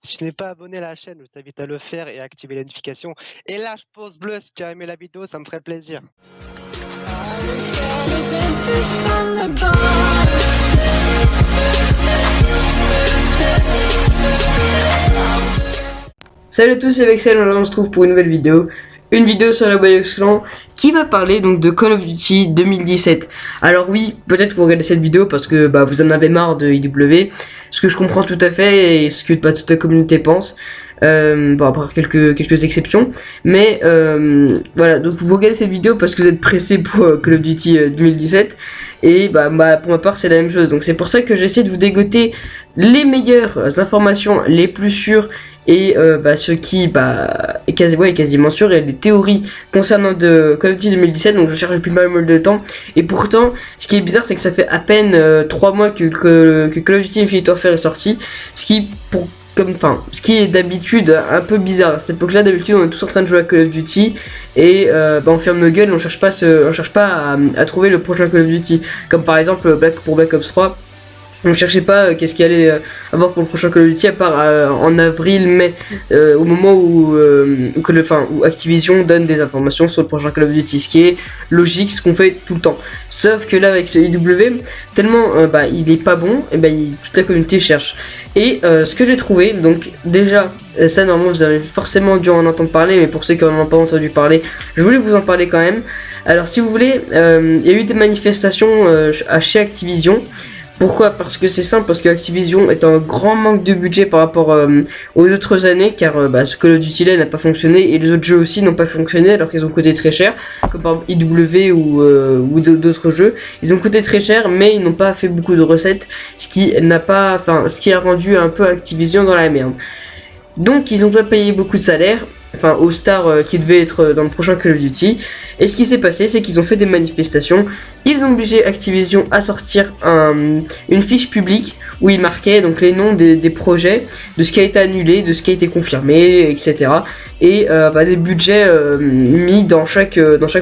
Si tu n'es pas abonné à la chaîne, je t'invite à le faire et à activer les notifications. Et lâche pouce bleu si tu as aimé la vidéo, ça me ferait plaisir. Salut à tous, c'est Vexel, aujourd'hui on se trouve pour une nouvelle vidéo. Une vidéo sur la Black Ops Clan qui va parler donc de Call of Duty 2017. Alors oui, peut-être que vous regardez cette vidéo parce que vous en avez marre de IW, ce que je comprends tout à fait et ce que pas toute la communauté pense. Bon, à part quelques exceptions, mais voilà, donc vous regardez cette vidéo parce que vous êtes pressé pour Call of Duty 2017 et pour ma part c'est la même chose. Donc c'est pour ça que j'essaie de vous dégoter les meilleures informations, les plus sûres et ce qui est quasiment sûr, et les théories concernant de Call of Duty 2017. Donc je cherche depuis pas mal de temps, et pourtant ce qui est bizarre c'est que ça fait à peine 3 mois que Call of Duty Infinite Warfare est sorti, ce qui est d'habitude un peu bizarre. À cette époque là d'habitude on est tous en train de jouer à Call of Duty et on ferme nos gueules, on cherche pas à trouver le prochain Call of Duty, comme par exemple pour Black Ops 3. On ne cherchait pas qu'est-ce qu'il allait avoir pour le prochain Call of Duty, à part en avril-mai, au moment où Activision donne des informations sur le prochain Call of Duty, ce qui est logique, ce qu'on fait tout le temps. Sauf que là avec ce IW, tellement il est pas bon, et toute la communauté cherche. Et ce que j'ai trouvé, donc déjà, ça normalement vous avez forcément dû en entendre parler, mais pour ceux qui n'en ont pas entendu parler, je voulais vous en parler quand même. Alors si vous voulez, il y a eu des manifestations chez Activision. Pourquoi? Parce que c'est simple, parce que Activision est en grand manque de budget par rapport aux autres années, car ce Call of Duty là n'a pas fonctionné, et les autres jeux aussi n'ont pas fonctionné alors qu'ils ont coûté très cher, comme par exemple IW ou d'autres jeux. Ils ont coûté très cher, mais ils n'ont pas fait beaucoup de recettes, ce qui a rendu un peu Activision dans la merde. Donc ils ont pas payé beaucoup de salaire, aux stars qui devaient être dans le prochain Call of Duty. Et ce qui s'est passé, c'est qu'ils ont fait des manifestations. Ils ont obligé Activision à sortir une fiche publique où ils marquaient donc les noms des projets, de ce qui a été annulé, de ce qui a été confirmé, etc. Et des budgets mis dans chaque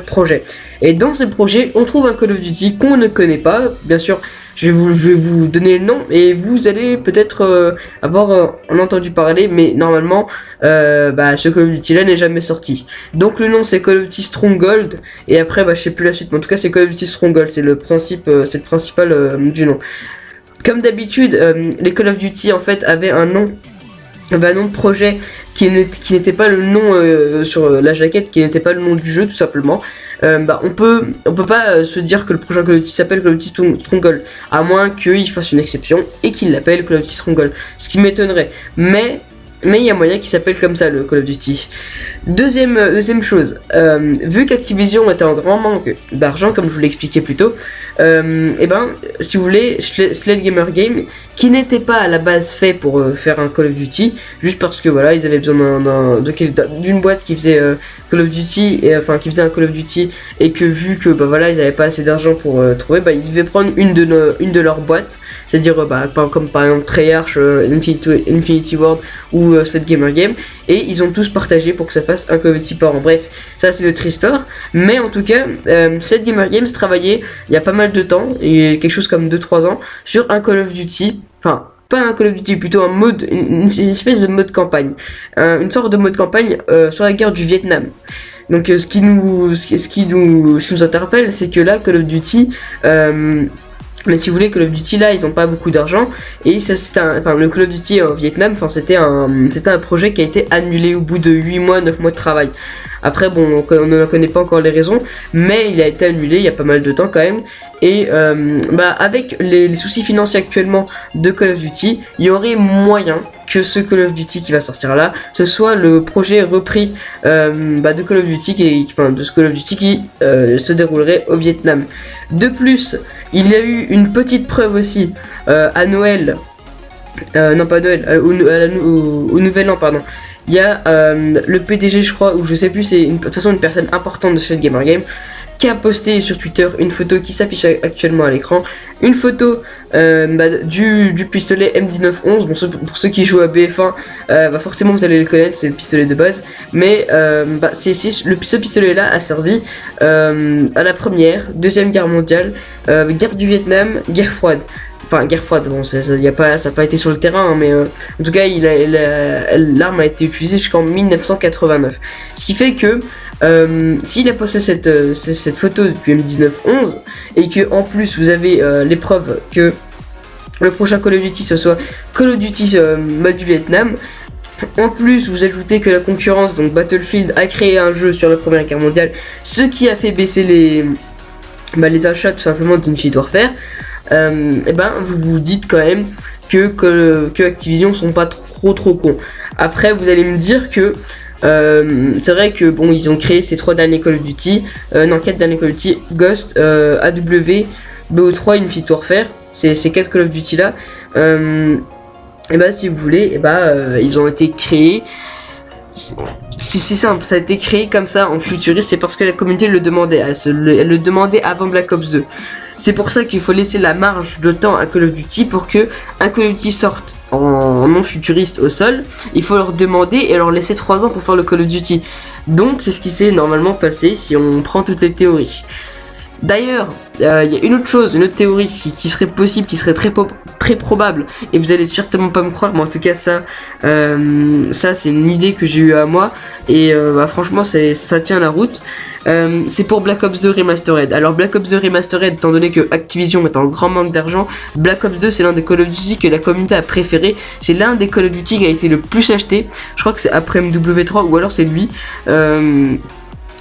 projet. Et dans ces projets, on trouve un Call of Duty qu'on ne connaît pas, bien sûr. Je vais vous donner le nom et vous allez peut-être avoir en entendu parler, mais normalement ce Call of Duty là n'est jamais sorti. Donc le nom c'est Call of Duty Stronghold, et après je sais plus la suite, mais en tout cas c'est Call of Duty Stronghold, c'est le principal du nom. Comme d'habitude, les Call of Duty en fait avaient un nom de projet qui n'était pas le nom sur la jaquette, qui n'était pas le nom du jeu tout simplement. On peut pas se dire que le prochain Call of Duty s'appelle Call of Duty Stronghold, à moins qu'il fasse une exception et qu'il l'appelle Call of Duty Stronghold, ce qui m'étonnerait, mais il y a moyen qu'il s'appelle comme ça, le Call of Duty. Deuxième chose, vu qu'Activision était en grand manque d'argent, comme je vous l'ai expliqué plus tôt, si vous voulez, Sled Gamer Game, qui n'était pas à la base fait pour faire un Call of Duty, juste parce que voilà, ils avaient besoin d'une boîte qui faisait Call of Duty, qui faisait un Call of Duty, et que vu que ils avaient pas assez d'argent pour trouver, ils devaient prendre une de leurs boîtes, c'est-à-dire comme par exemple Treyarch, Infinity Ward ou Sled Gamer Game, et ils ont tous partagé pour que ça fasse un Call of Duty par an. Bref, ça c'est notre histoire, mais en tout cas, Sled Gamer Games travaillait il y a pas mal de temps, et quelque chose comme 2-3 ans, sur un Call of Duty, pas un Call of Duty, plutôt un mode, une espèce de mode campagne, une sorte de mode campagne sur la guerre du Vietnam. Donc ce qui nous interpelle, c'est que là Call of Duty, mais si vous voulez, Call of Duty là, ils ont pas beaucoup d'argent, et ça le Call of Duty au Vietnam, c'était un projet qui a été annulé au bout de 8 mois, 9 mois de travail. Après on ne connaît pas encore les raisons, mais il a été annulé il y a pas mal de temps quand même. Et avec les soucis financiers actuellement de Call of Duty, il y aurait moyen que ce Call of Duty qui va sortir là, ce soit le projet repris de Call of Duty qui se déroulerait au Vietnam. De plus, il y a eu une petite preuve aussi à Noël, non pas Noël, au Nouvel An pardon. Il y a le PDG, je crois, ou je sais plus, c'est de toute façon une personne importante de Sled Gamer Game, qui a posté sur Twitter une photo qui s'affiche actuellement à l'écran, une photo du pistolet M1911. Pour ceux qui jouent à BF1, forcément vous allez le connaître, c'est le pistolet de base, mais ce pistolet là a servi à la première, deuxième guerre mondiale, guerre du Vietnam, guerre froide. enfin guerre froide, bon ça a pas été sur le terrain, hein, mais en tout cas l'arme a été utilisée jusqu'en 1989. Ce qui fait que s'il a posté cette photo depuis M1911 et que en plus vous avez l'épreuve que le prochain Call of Duty ce soit Call of Duty mode du Vietnam. En plus, vous ajoutez que la concurrence, donc Battlefield, a créé un jeu sur la Première Guerre mondiale, ce qui a fait baisser les achats tout simplement d'Infinite Warfare. Et ben, vous vous dites quand même que Activision sont pas trop cons. Après, vous allez me dire que c'est vrai que bon, ils ont créé ces 3 derniers Call of Duty, 4 derniers Call of Duty, Ghost, AW, BO3, Infinite Warfare, ces 4 Call of Duty là. Et bah si vous voulez, ils ont été créés. C'est simple, ça a été créé comme ça en futuriste, c'est parce que la communauté le demandait. Elle le demandait avant Black Ops 2. C'est pour ça qu'il faut laisser la marge de temps à Call of Duty pour que un Call of Duty sorte en non futuriste au sol. Il faut leur demander et leur laisser 3 ans pour faire le Call of Duty. Donc c'est ce qui s'est normalement passé si on prend toutes les théories. D'ailleurs, il y a une autre théorie qui serait possible, qui serait très probable, et vous allez certainement pas me croire, mais en tout cas ça c'est une idée que j'ai eue à moi, et franchement ça tient la route. C'est pour Black Ops 2 Remastered. Alors Black Ops 2 Remastered, étant donné que Activision est en grand manque d'argent, Black Ops 2 c'est l'un des Call of Duty que la communauté a préféré. C'est l'un des Call of Duty qui a été le plus acheté. Je crois que c'est après MW3 ou alors c'est lui.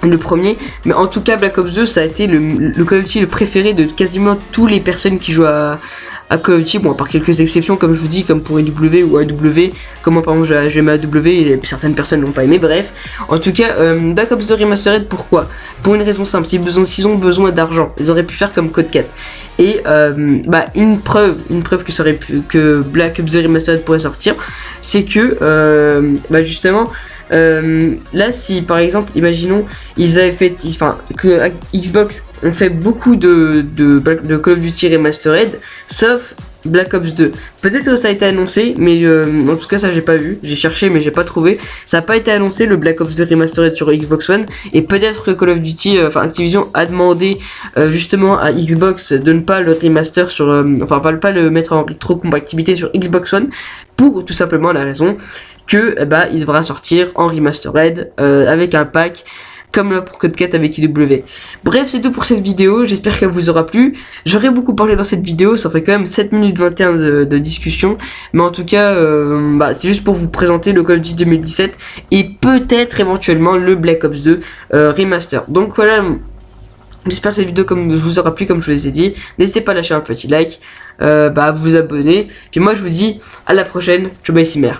Le premier, mais en tout cas Black Ops 2 ça a été le Call of Duty le préféré de quasiment toutes les personnes qui jouent à Call of Duty, bon à part quelques exceptions comme je vous dis, comme pour EW ou AW, comme moi par exemple j'aime AW et certaines personnes n'ont pas aimé, bref. En tout cas Black Ops 2 Remastered, pourquoi? Pour une raison simple, s'ils ont besoin d'argent, ils auraient pu faire comme Code 4. Et une preuve que Black Ops 2 Remastered pourrait sortir, c'est que justement là si par exemple imaginons ils avaient fait que Xbox ont fait beaucoup de Call of Duty Remastered sauf Black Ops 2, peut-être que ça a été annoncé mais en tout cas ça j'ai pas vu, j'ai cherché mais j'ai pas trouvé, ça a pas été annoncé le Black Ops 2 Remastered sur Xbox One, et peut-être que Call of Duty Activision a demandé justement à Xbox de ne pas le remaster sur pas le mettre en rétrocompatibilité sur Xbox One, pour tout simplement la raison que il devra sortir en remastered avec un pack comme là pour Code 4 avec IW. Bref, c'est tout pour cette vidéo, j'espère qu'elle vous aura plu. J'aurais beaucoup parlé dans cette vidéo, ça fait quand même 7 minutes 21 de discussion, mais en tout cas c'est juste pour vous présenter le Call of Duty 2017 et peut-être éventuellement le Black Ops 2 remaster. Donc voilà, j'espère que cette vidéo vous aura plu comme je vous les ai dit. N'hésitez pas à lâcher un petit like, à vous abonner, puis moi je vous dis à la prochaine, ciao bye Cimer.